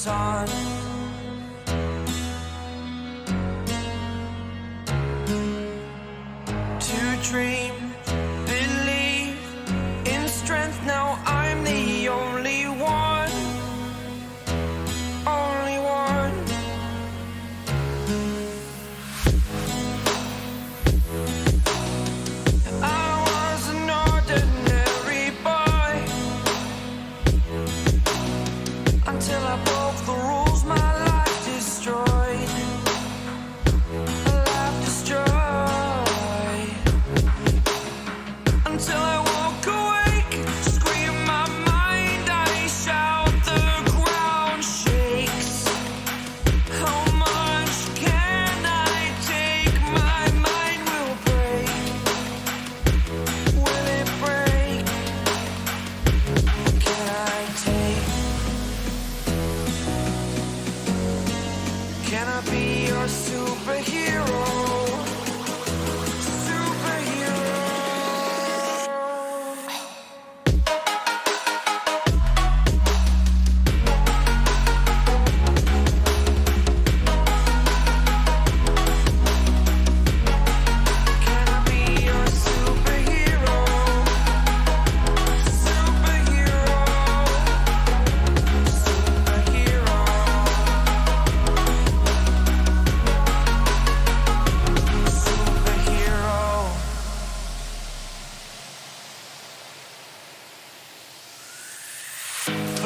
sun. To dream, believe in strength. Now I'm the only one, only one. I was an ordinary boy until I broke the rules. My life destroyed, a life destroyed. Until I walk awake, scream my mind, I shout, the ground shakes. How much can I take? My mind will break. Will it break? What can I take? Can I be your superhero?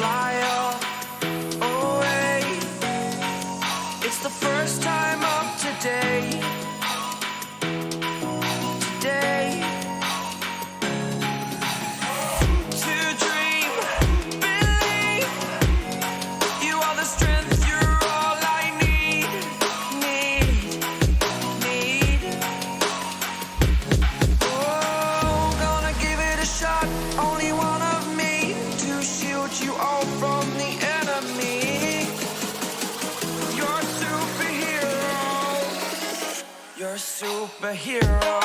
Fly away. It's the first time of today. Today. To dream, believe. You are the strength, you're all I need. Oh, gonna give it a shot. Only one of me to shield you all from the enemy. You're a superhero. You're a superhero.